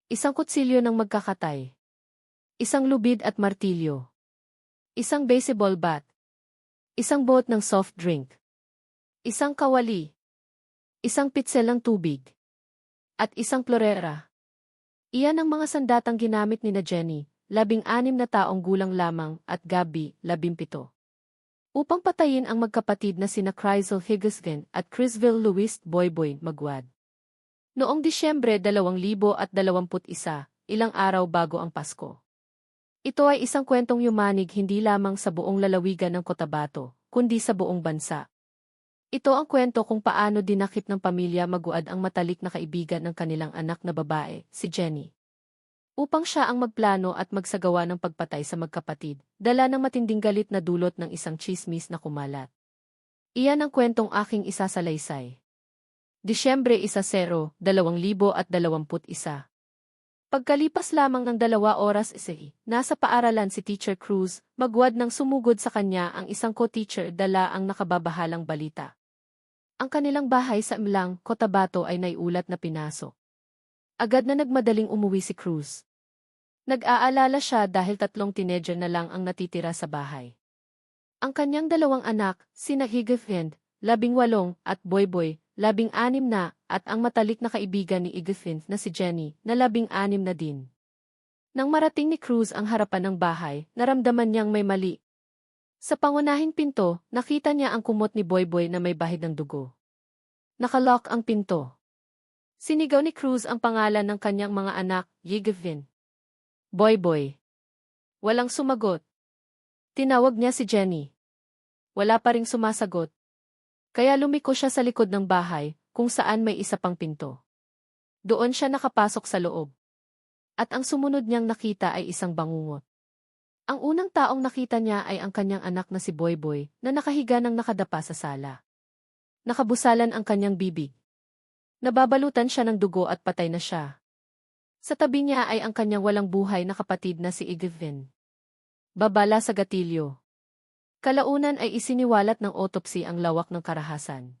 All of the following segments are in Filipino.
Isang kutsilyo ng magkakatay. Isang lubid at martilyo. Isang baseball bat. Isang bote ng soft drink. Isang kawali. Isang pitsel ng tubig. At isang plorera. Iyan ang mga sandatang ginamit ni na Jenny, 16 na taong gulang lamang, at Gabby, 17. Upang patayin ang magkapatid na sina Chrysel Higgins at Chrisville Louis Boyboy Magwad. Noong Disyembre 2021, ilang araw bago ang Pasko. Ito ay isang kwentong yumanig hindi lamang sa buong lalawigan ng Cotabato, kundi sa buong bansa. Ito ang kwento kung paano dinakip ng pamilya Magwad ang matalik na kaibigan ng kanilang anak na babae, si Jenny. Upang siya ang magplano at magsagawa ng pagpatay sa magkapatid, dala ng matinding galit na dulot ng isang tsismis na kumalat. Iyan ang kwentong aking isasalaysay. Disyembre 10, 2021. Pagkalipas lamang ng 2 oras, nasa paaralan si Teacher Cruz, Magwad nang sumugod sa kanya ang isang co-teacher dala ang nakababahalang balita. Ang kanilang bahay sa Mlang, Cotabato ay naiulat na pinasok. Agad na nagmadaling umuwi si Cruz. Nag-aalala siya dahil 3 teenager na lang ang natitira sa bahay. Ang kanyang 2 anak, sina Higgins, 18, at Boyboy, 16 na, at ang matalik na kaibigan ni Higgins na si Jenny, na 16 na din. Nang marating ni Cruz ang harapan ng bahay, naramdaman niyang may mali. Sa pangunahing pinto, nakita niya ang kumot ni Boyboy na may bahid ng dugo. Nakalock ang pinto. Sinigaw ni Cruz ang pangalan ng kanyang mga anak, Higgins. Boyboy. Walang sumagot. Tinawag niya si Jenny. Wala pa ring sumasagot. Kaya lumiko siya sa likod ng bahay, kung saan may isa pang pinto. Doon siya nakapasok sa loob. At ang sumunod niyang nakita ay isang bangungot. Ang unang taong nakita niya ay ang kanyang anak na si Boyboy, na nakahiga ng nakadapa sa sala. Nakabusalan ang kanyang bibig. Nababalutan siya ng dugo at patay na siya. Sa tabi niya ay ang kanyang walang buhay na kapatid na si Higgins. Babala sa gatilyo. Kalaunan ay isiniwalat ng autopsy ang lawak ng karahasan.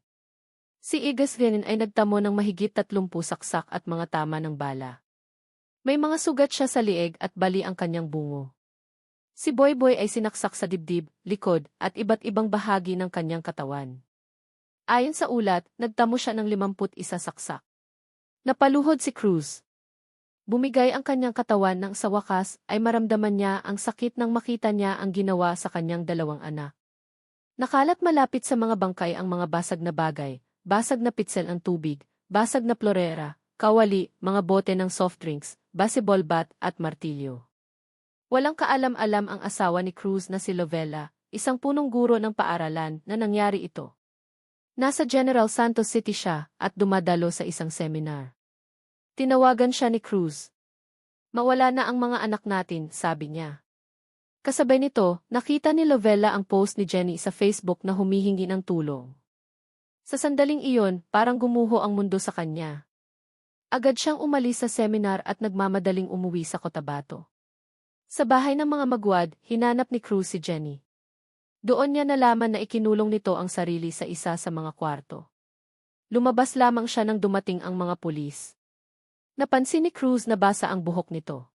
Si Higgins ay nagtamo ng mahigit 30 saksak at mga tama ng bala. May mga sugat siya sa lieg at bali ang kanyang bungo. Si Boyboy ay sinaksak sa dibdib, likod, at iba't ibang bahagi ng kanyang katawan. Ayon sa ulat, nagtamo siya ng 51 saksak. Napaluhod si Cruz. Bumigay ang kanyang katawan nang sa wakas ay maramdaman niya ang sakit nang makita niya ang ginawa sa kanyang 2 anak. Nakalat malapit sa mga bangkay ang mga basag na bagay, basag na pitsel ng tubig, basag na plorera, kawali, mga bote ng soft drinks, baseball bat at martilyo. Walang kaalam-alam ang asawa ni Cruz na si Lovella, isang punong guro ng paaralan, na nangyari ito. Nasa General Santos City siya at dumadalo sa isang seminar. Tinawagan siya ni Cruz. Mawala na ang mga anak natin, sabi niya. Kasabay nito, nakita ni Lovella ang post ni Jenny sa Facebook na humihingi ng tulong. Sa sandaling iyon, parang gumuho ang mundo sa kanya. Agad siyang umalis sa seminar at nagmamadaling umuwi sa Cotabato. Sa bahay ng mga Magwad, hinanap ni Cruz si Jenny. Doon niya nalaman na ikinulong nito ang sarili sa isa sa mga kwarto. Lumabas lamang siya nang dumating ang mga pulis. Napansin ni Cruz na basa ang buhok nito.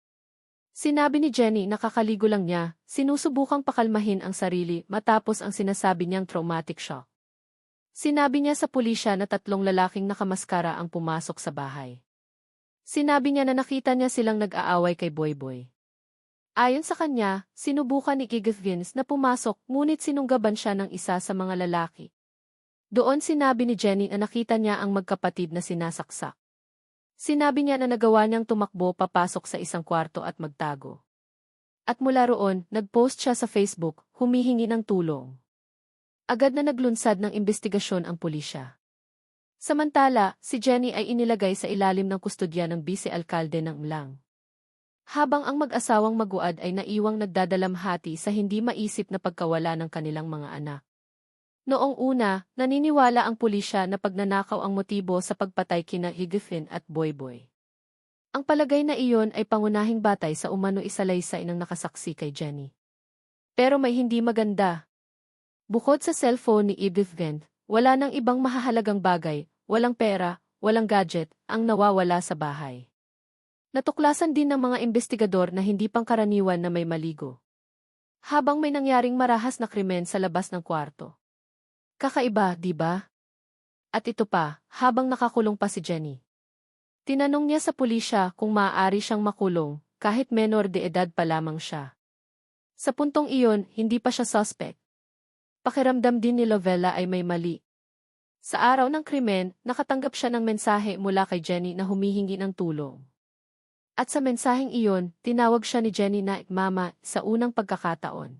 Sinabi ni Jenny na kakaligo lang niya, sinusubukang pakalmahin ang sarili matapos ang sinasabi niyang traumatic shock. Sinabi niya sa pulisya na 3 lalaking nakamaskara ang pumasok sa bahay. Sinabi niya na nakita niya silang nag-aaway kay Boyboy. Ayon sa kanya, sinubukan ni Higgins na pumasok ngunit sinunggaban siya ng isa sa mga lalaki. Doon sinabi ni Jenny na nakita niya ang magkapatid na sinasaksak. Sinabi niya na nagawa niyang tumakbo papasok sa isang kwarto at magtago. At mula roon, nag-post siya sa Facebook, humihingi ng tulong. Agad na naglunsad ng investigasyon ang pulisya. Samantala, si Jenny ay inilagay sa ilalim ng kustodya ng bise-alkalde ng Mlang. Habang ang mag-asawang Magwad ay naiwang nagdadalamhati sa hindi maisip na pagkawala ng kanilang mga anak. Noong una, naniniwala ang pulisya na pagnanakaw ang motibo sa pagpatay kina Higgins at Boyboy. Ang palagay na iyon ay pangunahing batay sa umano isalaysay ng nakasaksi kay Jenny. Pero may hindi maganda. Bukod sa cellphone ni Higgins, wala nang ibang mahahalagang bagay, walang pera, walang gadget, ang nawawala sa bahay. Natuklasan din ng mga investigador na hindi pangkaraniwan na may maligo. Habang may nangyaring marahas na krimen sa labas ng kwarto. Kakaiba, di ba? At ito pa, habang nakakulong pa si Jenny. Tinanong niya sa pulisya kung maaari siyang makulong, kahit menor de edad pa lamang siya. Sa puntong iyon, hindi pa siya suspect. Pakiramdam din ni Lovella ay may mali. Sa araw ng krimen, nakatanggap siya ng mensahe mula kay Jenny na humihingi ng tulong. At sa mensaheng iyon, tinawag siya ni Jenny na Mama sa unang pagkakataon.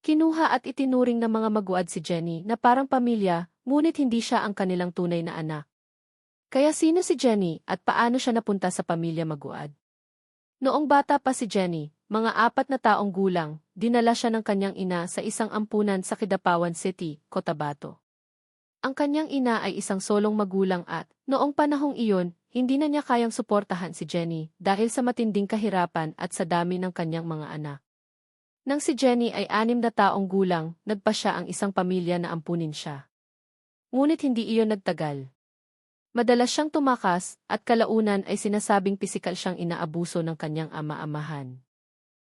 Kinuha at itinuring ng mga maguad si Jenny na parang pamilya, ngunit hindi siya ang kanilang tunay na anak. Kaya sino si Jenny at paano siya napunta sa pamilya maguad? Noong bata pa si Jenny, mga 4 na taong gulang, dinala siya ng kanyang ina sa isang ampunan sa Kidapawan City, Cotabato. Ang kanyang ina ay isang solong magulang at, noong panahong iyon, hindi na niya kayang suportahan si Jenny dahil sa matinding kahirapan at sa dami ng kanyang mga anak. Nang si Jenny ay 6 na taong gulang, nagpa siya ang isang pamilya na ampunin siya. Ngunit hindi iyon nagtagal. Madalas siyang tumakas at kalaunan ay sinasabing pisikal siyang inaabuso ng kanyang ama-amahan.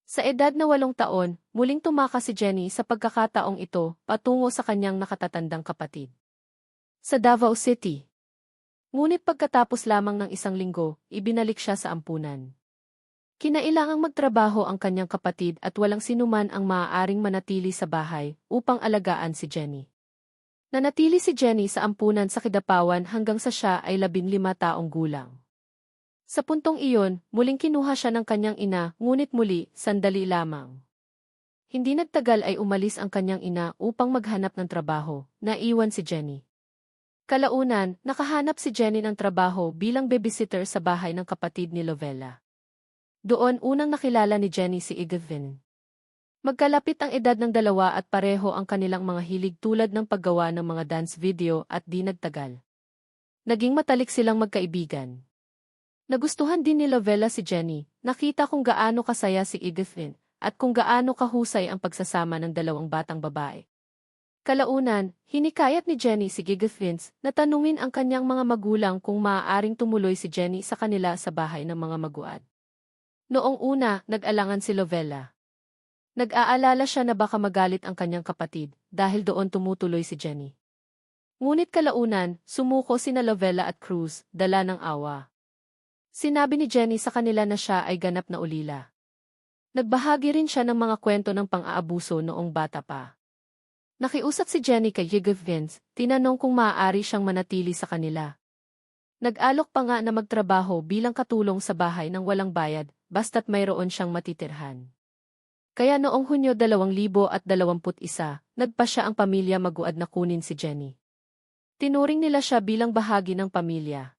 Sa edad na 8 taon, muling tumakas si Jenny sa pagkakataong ito patungo sa kanyang nakatatandang kapatid. Sa Davao City. Ngunit pagkatapos lamang ng 1 linggo, ibinalik siya sa ampunan. Kinailangang magtrabaho ang kanyang kapatid at walang sinuman ang maaaring manatili sa bahay upang alagaan si Jenny. Nanatili si Jenny sa ampunan sa Kidapawan hanggang sa siya ay 15 taong gulang. Sa puntong iyon, muling kinuha siya ng kanyang ina, ngunit muli, sandali lamang. Hindi nagtagal ay umalis ang kanyang ina upang maghanap ng trabaho, naiwan si Jenny. Kalaunan, nakahanap si Jenny ng trabaho bilang babysitter sa bahay ng kapatid ni Lovella. Doon unang nakilala ni Jenny si Igavin. Magkalapit ang edad ng dalawa at pareho ang kanilang mga hilig tulad ng paggawa ng mga dance video at di nagtagal. Naging matalik silang magkaibigan. Nagustuhan din ni Lovella si Jenny, nakita kung gaano kasaya si Igavin at kung gaano kahusay ang pagsasama ng dalawang batang babae. Kalaunan, hinikayat ni Jenny si Gigafins na tanungin ang kanyang mga magulang kung maaaring tumuloy si Jenny sa kanila sa bahay ng mga maguad. Noong una, nag-alangan si Lovella. Nag-aalala siya na baka magalit ang kanyang kapatid dahil doon tumutuloy si Jenny. Ngunit kalaunan, sumuko sina Lovella at Cruz, dala ng awa. Sinabi ni Jenny sa kanila na siya ay ganap na ulila. Nagbahagi rin siya ng mga kwento ng pang-aabuso noong bata pa. Nakiusap si Jenny kay Gigavins, tinanong kung maaari siyang manatili sa kanila. Nag-alok pa nga na magtrabaho bilang katulong sa bahay ng walang bayad, basta't mayroon siyang matitirhan. Kaya noong Hunyo 2021, nagpa siya ang pamilya maguad na kunin si Jenny. Tinuring nila siya bilang bahagi ng pamilya.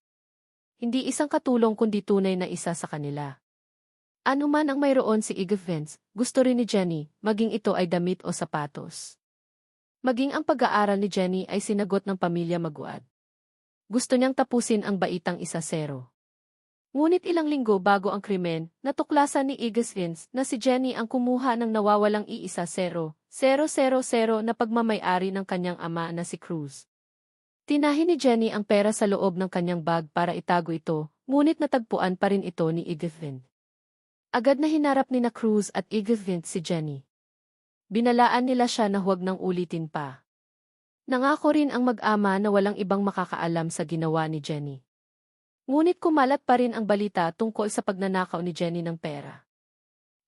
Hindi isang katulong kundi tunay na isa sa kanila. Ano man ang mayroon si Igavins, gusto rin ni Jenny, maging ito ay damit o sapatos. Maging ang pag-aaral ni Jenny ay sinagot ng pamilya maguad. Gusto niyang tapusin ang baitang 1-0. Ngunit ilang linggo bago ang krimen, natuklasan ni Igavins na si Jenny ang kumuha ng nawawalang 1-0 na pagmamay-ari ng kanyang ama na si Cruz. Tinahi ni Jenny ang pera sa loob ng kanyang bag para itago ito, ngunit natagpuan pa rin ito ni Igavins. Agad na hinarap ni na Cruz at Igavins si Jenny. Binalaan nila siya na huwag nang ulitin pa. Nangako rin ang mag-ama na walang ibang makakaalam sa ginawa ni Jenny. Ngunit kumalat pa rin ang balita tungkol sa pagnanakaw ni Jenny ng pera.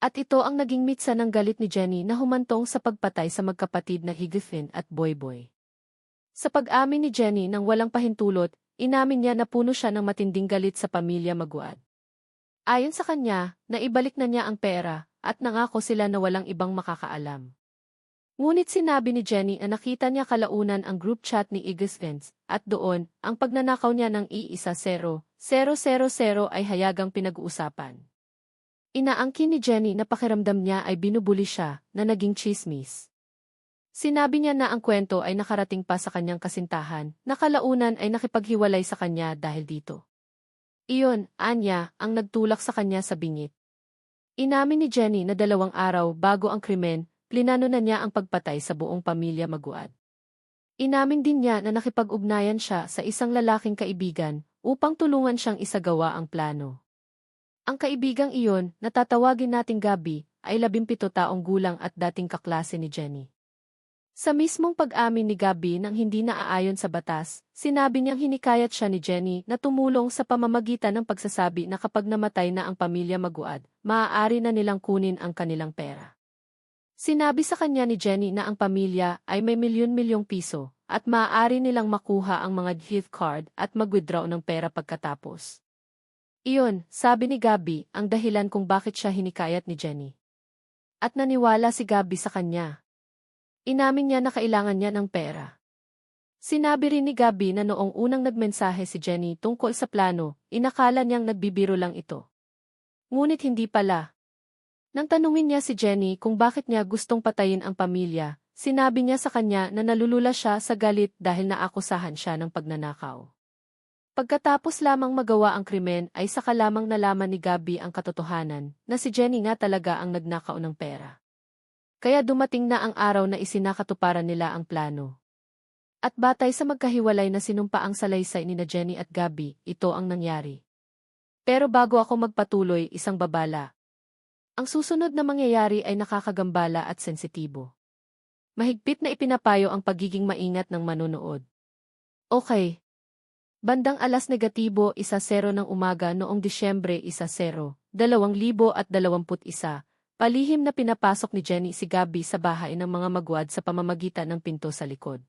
At ito ang naging mitsa ng galit ni Jenny na humantong sa pagpatay sa magkapatid na Higafin at Boyboy. Sa pag-amin ni Jenny nang walang pahintulot, inamin niya na puno siya ng matinding galit sa pamilya maguad. Ayon sa kanya, naibalik na niya ang pera, at nangako sila na walang ibang makakaalam. Ngunit sinabi ni Jenny na nakita niya kalaunan ang group chat ni Igavins, at doon, ang pagnanakaw niya ng 1-0-0-0 ay hayagang pinag-uusapan. Inaangkin ni Jenny na pakiramdam niya ay binubuli siya, na naging chismis. Sinabi niya na ang kwento ay nakarating pa sa kanyang kasintahan, na kalaunan ay nakipaghiwalay sa kanya dahil dito. Iyon, anya, ang nagtulak sa kanya sa bingit. Inamin ni Jenny na 2 araw bago ang krimen, plinano na niya ang pagpatay sa buong pamilya maguad. Inamin din niya na nakipag-ugnayan siya sa isang lalaking kaibigan upang tulungan siyang isagawa ang plano. Ang kaibigang iyon, na tatawagin nating Gabby, ay 17 taong gulang at dating kaklase ni Jenny. Sa mismong pag-amin ni Gabby nang hindi naaayon sa batas, sinabi niyang hinikayat siya ni Jenny na tumulong sa pamamagitan ng pagsasabi na kapag namatay na ang pamilya Maguad, maaari na nilang kunin ang kanilang pera. Sinabi sa kanya ni Jenny na ang pamilya ay may milyon-milyong piso at maaari nilang makuha ang mga gift card at mag-withdraw ng pera pagkatapos. Iyon, sabi ni Gabby, ang dahilan kung bakit siya hinikayat ni Jenny. At naniwala si Gabby sa kanya. Inamin niya na kailangan niya ng pera. Sinabi rin ni Gabby na noong unang nagmensahe si Jenny tungkol sa plano, inakala niyang nagbibiro lang ito. Ngunit hindi pala. Nang tanungin niya si Jenny kung bakit niya gustong patayin ang pamilya, sinabi niya sa kanya na nalulula siya sa galit dahil naakusahan siya ng pagnanakaw. Pagkatapos lamang magawa ang krimen ay saka lamang nalaman ni Gabby ang katotohanan na si Jenny nga talaga ang nagnakaw ng pera. Kaya dumating na ang araw na isinakatuparan nila ang plano. At batay sa magkahiwalay na sinumpaang salaysay ni na Jenny at Gabby, ito ang nangyari. Pero bago ako magpatuloy, isang babala. Ang susunod na mangyayari ay nakakagambala at sensitibo. Mahigpit na ipinapayo ang pagiging maingat ng manonood. Okay. Bandang alas negatibo 1:00 ng umaga noong Disyembre 1, 2021, palihim na pinapasok ni Jenny si Gabby sa bahay ng mga Maguad sa pamamagitan ng pinto sa likod.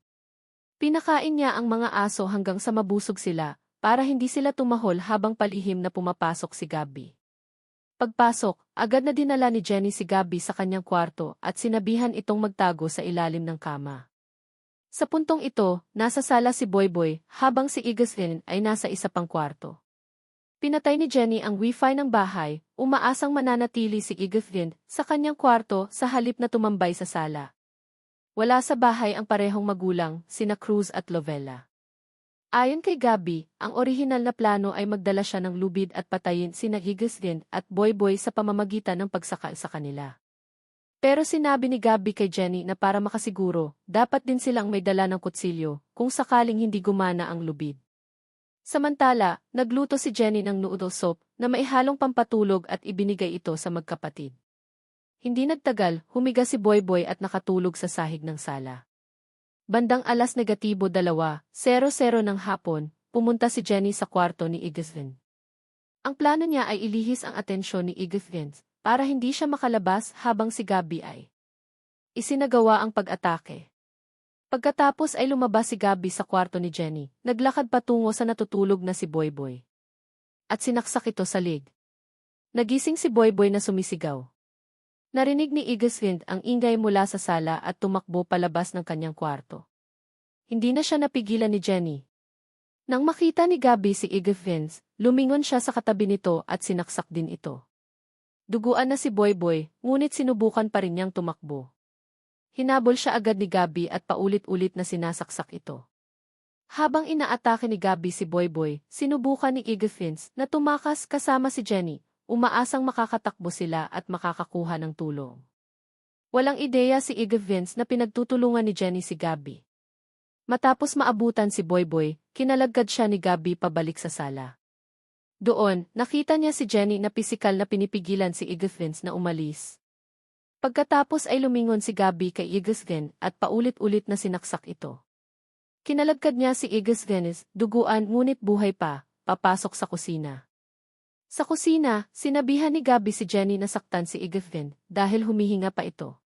Pinakain niya ang mga aso hanggang sa mabusog sila para hindi sila tumahol habang palihim na pumapasok si Gabby. Pagpasok, agad na dinala ni Jenny si Gabby sa kanyang kwarto at sinabihan itong magtago sa ilalim ng kama. Sa puntong ito, nasa sala si Boyboy, habang si Igeslin ay nasa isa pang kwarto. Pinatay ni Jenny ang wifi ng bahay, umaasang mananatili si Igeslin sa kanyang kwarto sa halip na tumambay sa sala. Wala sa bahay ang parehong magulang, sina Cruz at Lovella. Ayon kay Gabby, ang orihinal na plano ay magdala siya ng lubid at patayin sina Igeslin at Boyboy sa pamamagitan ng pagsakal sa kanila. Pero sinabi ni Gabby kay Jenny na para makasiguro, dapat din silang may dala ng kutsilyo kung sakaling hindi gumana ang lubid. Samantala, nagluto si Jenny ng noodle soup na maihalong pampatulog at ibinigay ito sa magkapatid. Hindi nagtagal, humiga si Boyboy at nakatulog sa sahig ng sala. Bandang alas negatibo 2:00 ng hapon, pumunta si Jenny sa kwarto ni Igeslin. Ang plano niya ay ilihis ang atensyon ni Igeslin para hindi siya makalabas habang si Gabby ay isinagawa ang pag-atake. Pagkatapos ay lumabas si Gabby sa kwarto ni Jenny, naglakad patungo sa natutulog na si Boyboy. At sinaksak ito sa leg. Nagising si Boyboy na sumisigaw. Narinig ni Igeslin ang ingay mula sa sala at tumakbo palabas ng kanyang kwarto. Hindi na siya napigilan ni Jenny. Nang makita ni Gabby si Igeslin, lumingon siya sa katabi nito at sinaksak din ito. Duguan na si Boyboy, ngunit sinubukan pa rin niyang tumakbo. Hinabol siya agad ni Gabby at paulit-ulit na sinasaksak ito. Habang inaatake ni Gabby si Boyboy, sinubukan ni Igeslin na tumakas kasama si Jenny, umaasang makakatakbo sila at makakakuha ng tulong. Walang ideya si Igeslin na pinagtutulungan ni Jenny si Gabby. Matapos maabutan si Boyboy, kinalagad siya ni Gabby pabalik sa sala. Doon, nakita niya si Jenny na pisikal na pinipigilan si Igeslin na umalis. Pagkatapos ay lumingon si Gabby kay Igeslin at paulit-ulit na sinaksak ito. Kinalagkad niya si Igeslin, duguan ngunit buhay pa, papasok sa kusina. Sa kusina, sinabihan ni Gabby si Jenny na saktan si Igeslin dahil humihinga pa ito.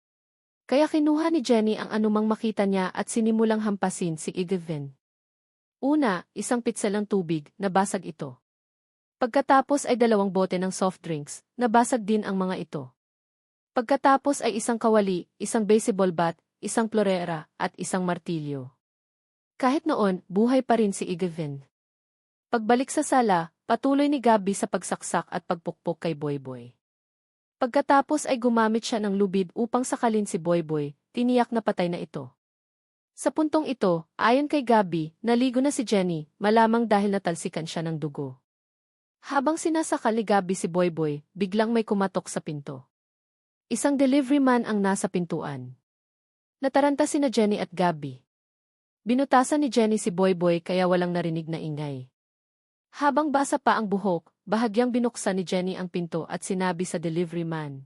Kaya kinuha ni Jenny ang anumang makita niya at sinimulang hampasin si Igeslin. Una, isang pitselang tubig, nabasag ito. Pagkatapos ay 2 bote ng soft drinks, nabasag din ang mga ito. Pagkatapos ay isang kawali, isang baseball bat, isang florera, at isang martilyo. Kahit noon, buhay pa rin si Igeslin. Pagbalik sa sala, patuloy ni Gabby sa pagsaksak at pagpukpok kay Boyboy. Pagkatapos ay gumamit siya ng lubid upang sakalin si Boyboy, tiniyak na patay na ito. Sa puntong ito, ayon kay Gabby, naligo na si Jenny, malamang dahil natalsikan siya ng dugo. Habang sinasakal ni Gabby si Boyboy, biglang may kumatok sa pinto. Isang delivery man ang nasa pintuan. Nataranta sina Jenny at Gabby. Binutasan ni Jenny si Boyboy kaya walang narinig na ingay. Habang basa pa ang buhok, bahagyang binuksan ni Jenny ang pinto at sinabi sa delivery man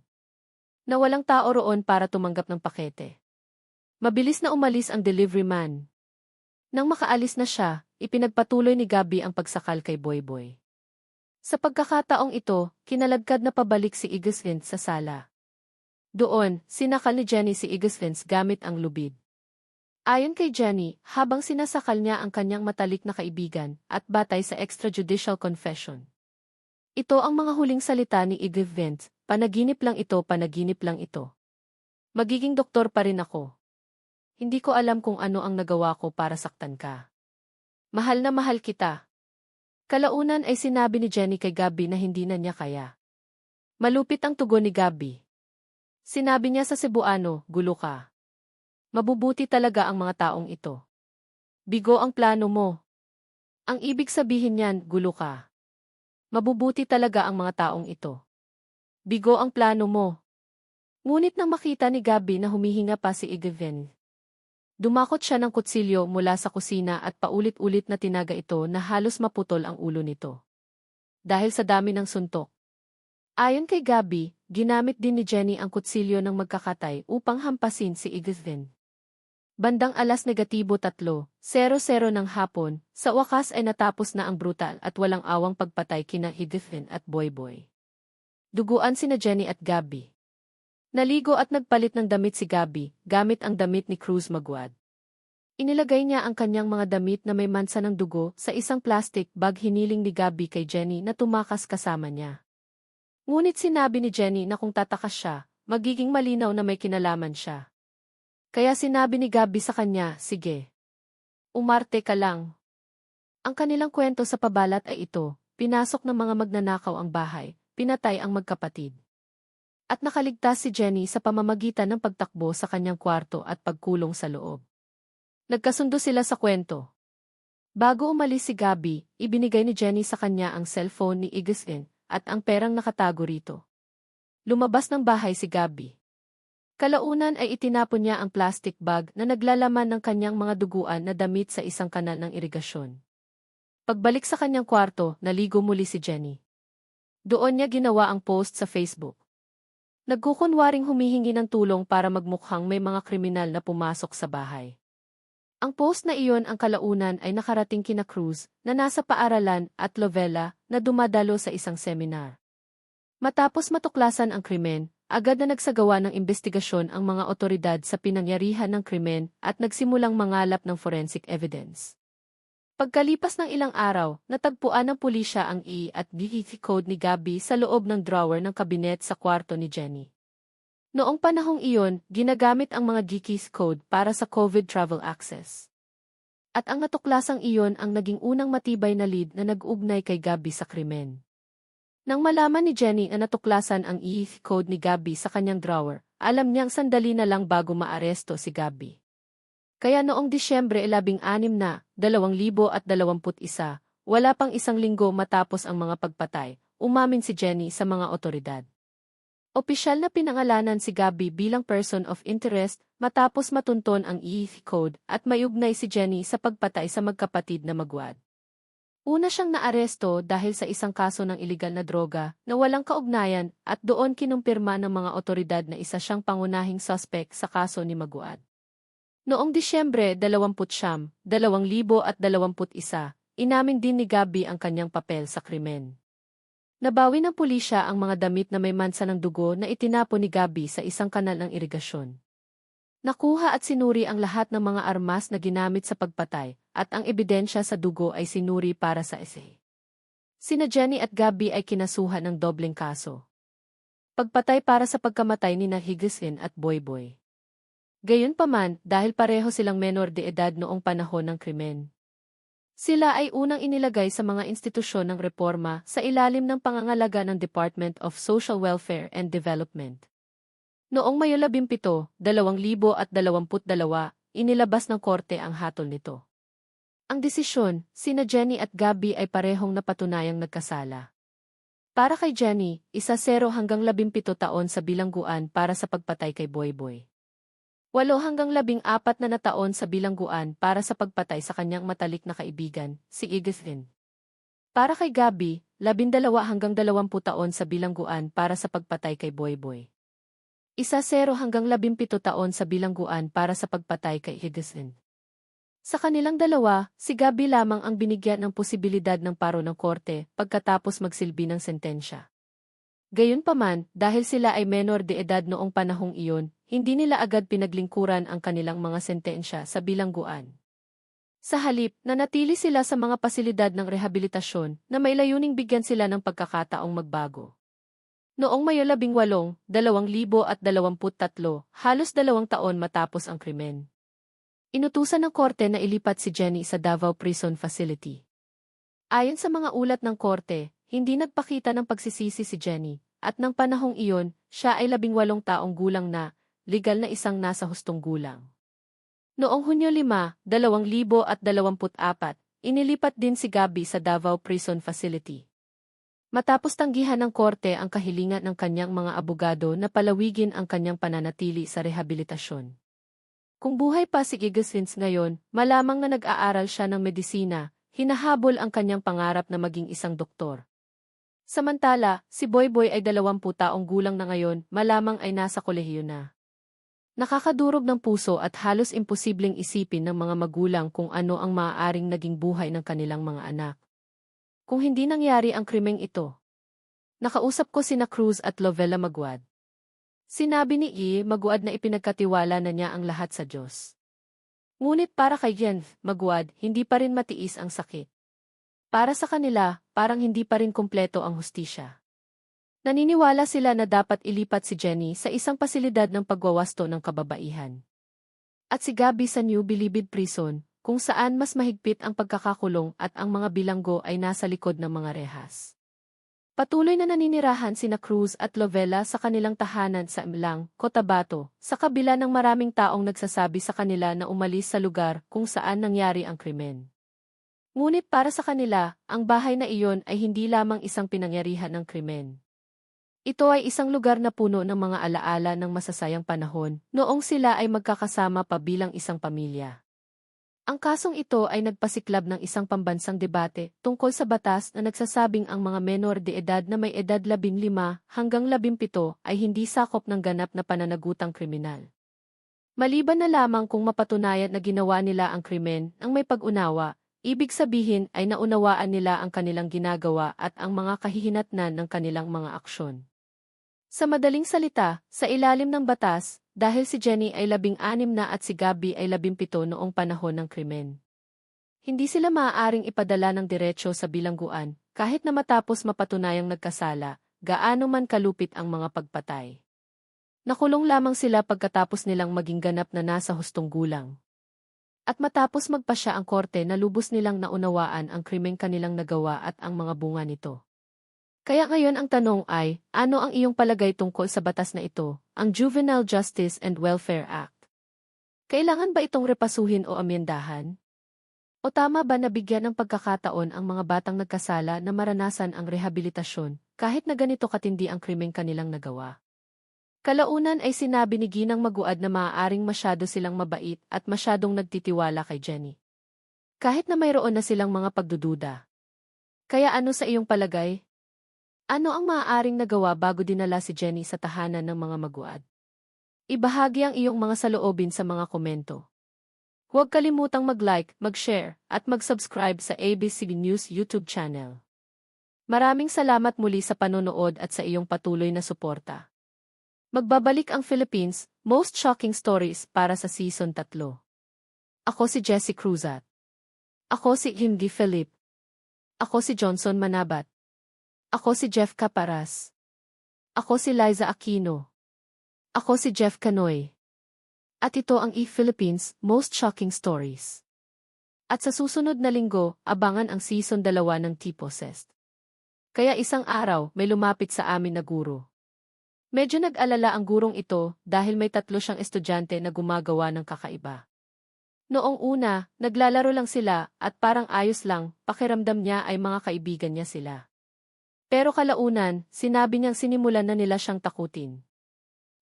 na walang tao roon para tumanggap ng pakete. Mabilis na umalis ang delivery man. Nang makaalis na siya, ipinagpatuloy ni Gabby ang pagsakal kay Boyboy. Sa pagkakataong ito, kinalagkad na pabalik si Igislin sa sala. Doon, sinakal ni Jenny si Igislin gamit ang lubid. Ayon kay Jenny, habang sinasakal niya ang kanyang matalik na kaibigan at batay sa extrajudicial confession. Ito ang mga huling salita ni Igislin, panaginip lang ito, panaginip lang ito. Magiging doktor pa rin ako. Hindi ko alam kung ano ang nagawa ko para saktan ka. Mahal na mahal kita. Kalaunan ay sinabi ni Jenny kay Gabby na hindi na niya kaya. Malupit ang tugon ni Gabby. Sinabi niya sa Cebuano, gulo ka. Mabubuti talaga ang mga taong ito. Bigo ang plano mo. Ang ibig sabihin niyan, gulo ka. Mabubuti talaga ang mga taong ito. Bigo ang plano mo. Ngunit nang makita ni Gabby na humihinga pa si Igiven, dumakot siya ng kutsilyo mula sa kusina at paulit-ulit na tinaga ito na halos maputol ang ulo nito. Dahil sa dami ng suntok. Ayon kay Gabby, ginamit din ni Jenny ang kutsilyo ng magkakatay upang hampasin si Igiven. Bandang -3:00 ng hapon, sa wakas ay natapos na ang brutal at walang awang pagpatay kina Igiven at Boyboy. Duguan sina Jenny at Gabby. Naligo at nagpalit ng damit si Gabby, gamit ang damit ni Cruz Magwad. Inilagay niya ang kanyang mga damit na may mansa ng dugo sa isang plastic bag, hiniling ni Gabby kay Jenny na tumakas kasama niya. Ngunit sinabi ni Jenny na kung tatakas siya, magiging malinaw na may kinalaman siya. Kaya sinabi ni Gabby sa kanya, sige. Umarte ka lang. Ang kanilang kwento sa pabalat ay ito, pinasok ng mga magnanakaw ang bahay, pinatay ang magkapatid. At nakaligtas si Jenny sa pamamagitan ng pagtakbo sa kanyang kwarto at pagkulong sa loob. Nagkasundo sila sa kwento. Bago umalis si Gabby, ibinigay ni Jenny sa kanya ang cellphone ni Igislin at ang perang nakatago rito. Lumabas ng bahay si Gabby. Kalaunan ay itinapon niya ang plastic bag na naglalaman ng kanyang mga duguan na damit sa isang kanal ng irigasyon. Pagbalik sa kanyang kwarto, naligo muli si Jenny. Doon niya ginawa ang post sa Facebook. Nagkukunwaring humihingi ng tulong para magmukhang may mga kriminal na pumasok sa bahay. Ang post na iyon ang kalaunan ay nakarating kina Cruz na nasa paaralan at Lovella na dumadalo sa isang seminar. Matapos matuklasan ang krimen, agad na nagsagawa ng investigasyon ang mga otoridad sa pinangyarihan ng krimen at nagsimulang mangalap ng forensic evidence. Pagkalipas ng ilang araw, natagpuan ng pulisya ang E at D code ni Gabby sa loob ng drawer ng kabinet sa kwarto ni Jenny. Noong panahong iyon, ginagamit ang mga Geekies code para sa COVID travel access. At ang natuklasang iyon ang naging unang matibay na lead na nag-ugnay kay Gabby sa krimen. Nang malaman ni Jenny na natuklasan ang code ni Gabby sa kanyang drawer, alam niyang sandali na lang bago maaresto si Gabby. Kaya noong Disyembre 16 na, 2021, wala pang isang linggo matapos ang mga pagpatay, umamin si Jenny sa mga otoridad. Opisyal na pinangalanan si Gabby bilang person of interest matapos matunton ang code at mayugnay si Jenny sa pagpatay sa magkapatid na Magwad. Una siyang naaresto dahil sa isang kaso ng iligal na droga na walang kaugnayan at doon kinumpirma ng mga otoridad na isa siyang pangunahing suspect sa kaso ni Magwad. Noong Disyembre 20, 2021, inamin din ni Gabby ang kanyang papel sa krimen. Nabawi ng pulisya ang mga damit na may mansa ng dugo na itinapon ni Gabby sa isang kanal ng irigasyon. Nakuha at sinuri ang lahat ng mga armas na ginamit sa pagpatay, at ang ebidensya sa dugo ay sinuri para sa essay. Sina Jenny at Gabby ay kinasuhan ng dobleng kaso. Pagpatay para sa pagkamatay ni Igislin at Boyboy. Gayunpaman, dahil pareho silang menor de edad noong panahon ng krimen. Sila ay unang inilagay sa mga institusyon ng reforma sa ilalim ng pangangalaga ng Department of Social Welfare and Development. Noong Mayo 17, 2022, inilabas ng korte ang hatol nito. Ang desisyon, sina Jenny at Gabby ay parehong napatunayang nagkasala. Para kay Jenny, 0 hanggang 17 taon sa bilangguan para sa pagpatay kay Boyboy. 8 hanggang 14 na taon sa bilangguan para sa pagpatay sa kanyang matalik na kaibigan, si Igislin. Para kay Gabby, 12 hanggang 20 taon sa bilangguan para sa pagpatay kay Boyboy. 10 hanggang 17 taon sa bilangguan para sa pagpatay kay Hiddleston. Sa kanilang dalawa, si Gabby lamang ang binigyan ng posibilidad ng paro ng korte pagkatapos magsilbi ng sentensya. Gayunpaman, dahil sila ay menor de edad noong panahong iyon, hindi nila agad pinaglingkuran ang kanilang mga sentensya sa bilangguan. Sa halip, nanatili sila sa mga pasilidad ng rehabilitasyon na may layuning bigyan sila ng pagkakataong magbago. Noong Mayo 18, 2023, halos 2 taon matapos ang krimen, inutusan ng korte na ilipat si Jenny sa Davao Prison Facility. Ayon sa mga ulat ng korte, hindi nagpakita ng pagsisisi si Jenny, at ng panahong iyon, siya ay 18 taong gulang na, legal na isang nasa hustong gulang. Noong Hunyo 5, 2024, inilipat din si Gabby sa Davao Prison Facility. Matapos tanggihan ng korte ang kahilingan ng kanyang mga abogado na palawigin ang kanyang pananatili sa rehabilitasyon. Kung buhay pa si Hiddleston ngayon, malamang na nag-aaral siya ng medisina, hinahabol ang kanyang pangarap na maging isang doktor. Samantala, si Boyboy ay 20 taong gulang na ngayon, malamang ay nasa kolehiyo na. Nakakadurog ng puso at halos imposibleng isipin ng mga magulang kung ano ang maaaring naging buhay ng kanilang mga anak kung hindi nangyari ang krimeng ito. Nakausap ko sina Cruz at Lovella Maguad. Sinabi ni Maguad na ipinagkatiwala na niya ang lahat sa Diyos. Ngunit para kay Maguad, hindi pa rin matiis ang sakit. Para sa kanila, parang hindi pa rin kumpleto ang hustisya. Naniniwala sila na dapat ilipat si Jenny sa isang pasilidad ng pagwawasto ng kababaihan. At si Gabby sa New Bilibid Prison, kung saan mas mahigpit ang pagkakakulong at ang mga bilanggo ay nasa likod ng mga rehas. Patuloy na naninirahan sina Cruz at Lovella sa kanilang tahanan sa Mlang, Cotabato, sa kabila ng maraming taong nagsasabi sa kanila na umalis sa lugar kung saan nangyari ang krimen. Ngunit para sa kanila, ang bahay na iyon ay hindi lamang isang pinangyarihan ng krimen. Ito ay isang lugar na puno ng mga alaala ng masasayang panahon, noong sila ay magkakasama pa bilang isang pamilya. Ang kasong ito ay nagpasiklab ng isang pambansang debate tungkol sa batas na nagsasabing ang mga menor de edad na may edad 15 hanggang 17 ay hindi sakop ng ganap na pananagutang kriminal. Maliban na lamang kung mapatunayan na ginawa nila ang krimen ng may pag-unawa, ibig sabihin ay naunawaan nila ang kanilang ginagawa at ang mga kahihinatnan ng kanilang mga aksyon. Sa madaling salita, sa ilalim ng batas, dahil si Jenny ay 16 na at si Gabby ay 17 noong panahon ng krimen, hindi sila maaaring ipadala ng diretsyo sa bilangguan, kahit na matapos mapatunayang nagkasala, gaano man kalupit ang mga pagpatay. Nakulong lamang sila pagkatapos nilang maging ganap na nasa hustong gulang. At matapos magpasya ang korte na lubos nilang naunawaan ang krimeng kanilang nagawa at ang mga bunga nito. Kaya ngayon ang tanong ay, ano ang iyong palagay tungkol sa batas na ito, ang Juvenile Justice and Welfare Act? Kailangan ba itong repasuhin o amyendahan? O tama ba na bigyan ng pagkakataon ang mga batang nagkasala na maranasan ang rehabilitasyon, kahit na ganito katindi ang krimeng kanilang nagawa? Kalaunan ay sinabi ni Ginang Maguad na maaaring masyado silang mabait at masyadong nagtitiwala kay Jenny. Kahit na mayroon na silang mga pagdududa. Kaya ano sa iyong palagay? Ano ang maaaring nagawa bago dinala si Jenny sa tahanan ng mga Maguad? Ibahagi ang iyong mga saloobin sa mga komento. Huwag kalimutang mag-like, mag-share, at mag-subscribe sa ABC News YouTube channel. Maraming salamat muli sa panonood at sa iyong patuloy na suporta. Magbabalik ang Philippines, Most Shocking Stories para sa Season 3. Ako si Jessie Cruzat. Ako si Hindi Philip. Ako si Johnson Manabat. Ako si Jeff Caparas. Ako si Liza Aquino. Ako si Jeff Canoy. At ito ang e-Philippines Most Shocking Stories. At sa susunod na linggo, abangan ang Season 2 ng T-Possessed. Kaya isang araw, may lumapit sa amin na guro. Medyo nag-alala ang gurong ito dahil may 3 siyang estudyante na gumagawa ng kakaiba. Noong una, naglalaro lang sila at parang ayos lang, pakiramdam niya ay mga kaibigan niya sila. Pero kalaunan, sinabi niyang sinimulan na nila siyang takutin.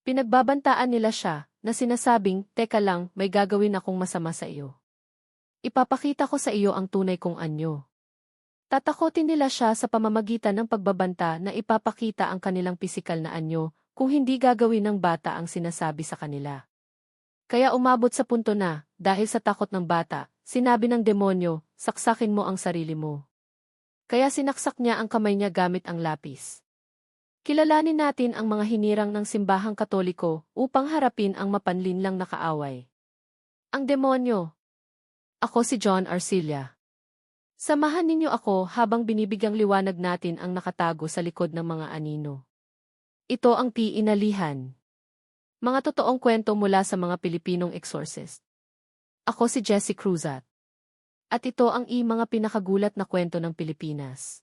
Pinagbabantaan nila siya, na sinasabing, teka lang, may gagawin akong masama sa iyo. Ipapakita ko sa iyo ang tunay kong anyo. Tatakotin nila siya sa pamamagitan ng pagbabanta na ipapakita ang kanilang pisikal na anyo kung hindi gagawin ng bata ang sinasabi sa kanila. Kaya umabot sa punto na, dahil sa takot ng bata, sinabi ng demonyo, saksakin mo ang sarili mo. Kaya sinaksak niya ang kamay niya gamit ang lapis. Kilalanin natin ang mga hinirang ng simbahang Katoliko upang harapin ang mapanlinlang na kaaway. Ang demonyo. Ako si John Arcilla. Samahan ninyo ako habang binibigyang liwanag natin ang nakatago sa likod ng mga anino. Ito ang Inalihan. Mga totoong kwento mula sa mga Pilipinong exorcist. Ako si Jessie Cruzat. At ito ang mga pinakagulat na kwento ng Pilipinas.